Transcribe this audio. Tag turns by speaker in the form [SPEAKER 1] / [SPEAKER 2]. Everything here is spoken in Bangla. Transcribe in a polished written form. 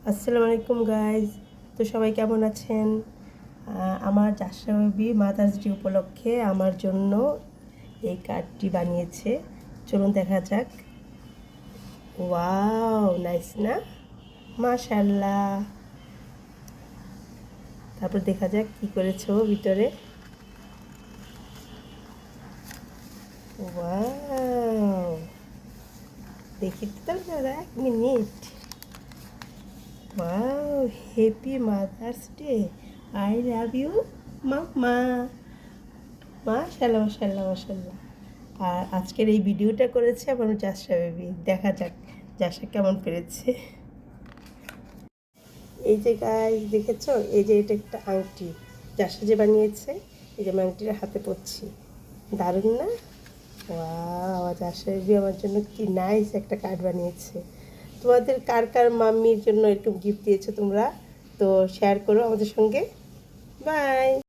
[SPEAKER 1] আসসালামু আলাইকুম গাইজ। তো সবাই কেমন আছেন? আমার জাশরাবি মাদার্স ডে উপলক্ষে আমার জন্য এই কার্ডটি বানিয়েছে। চলুন দেখা যাক। ওয়াও, নাইস না? মাশাআল্লাহ। তারপর দেখা যাক কি করেছে ও ভিতরে। ওয়াও, দেখি তো দাদা, 1 minute. Wow, happy mother's day, I love you mamma. মাশাআল্লাহ মাশাআল্লাহ মাশাআল্লাহ। আর আজকের এই ভিডিওটা করেছে আমার জাশরা বেবি। দেখা যাক জাশরা কেমন পেরেছে। এই যে গাইস দেখেছো, এই যে এটা একটা আংটি জাশরা যে বানিয়েছে। এই যে আমি আংটিটা হাতে পরছি, দারুণ না? ওয়াও, জাশরা বেবি আমার জন্য কি নাইস একটা কার্ড বানিয়েছে। তোমাদের কার কার মাম্মির জন্য এরকম গিফট দিয়েছো তোমরা? তো শেয়ার করো আমাদের সঙ্গে। বাই।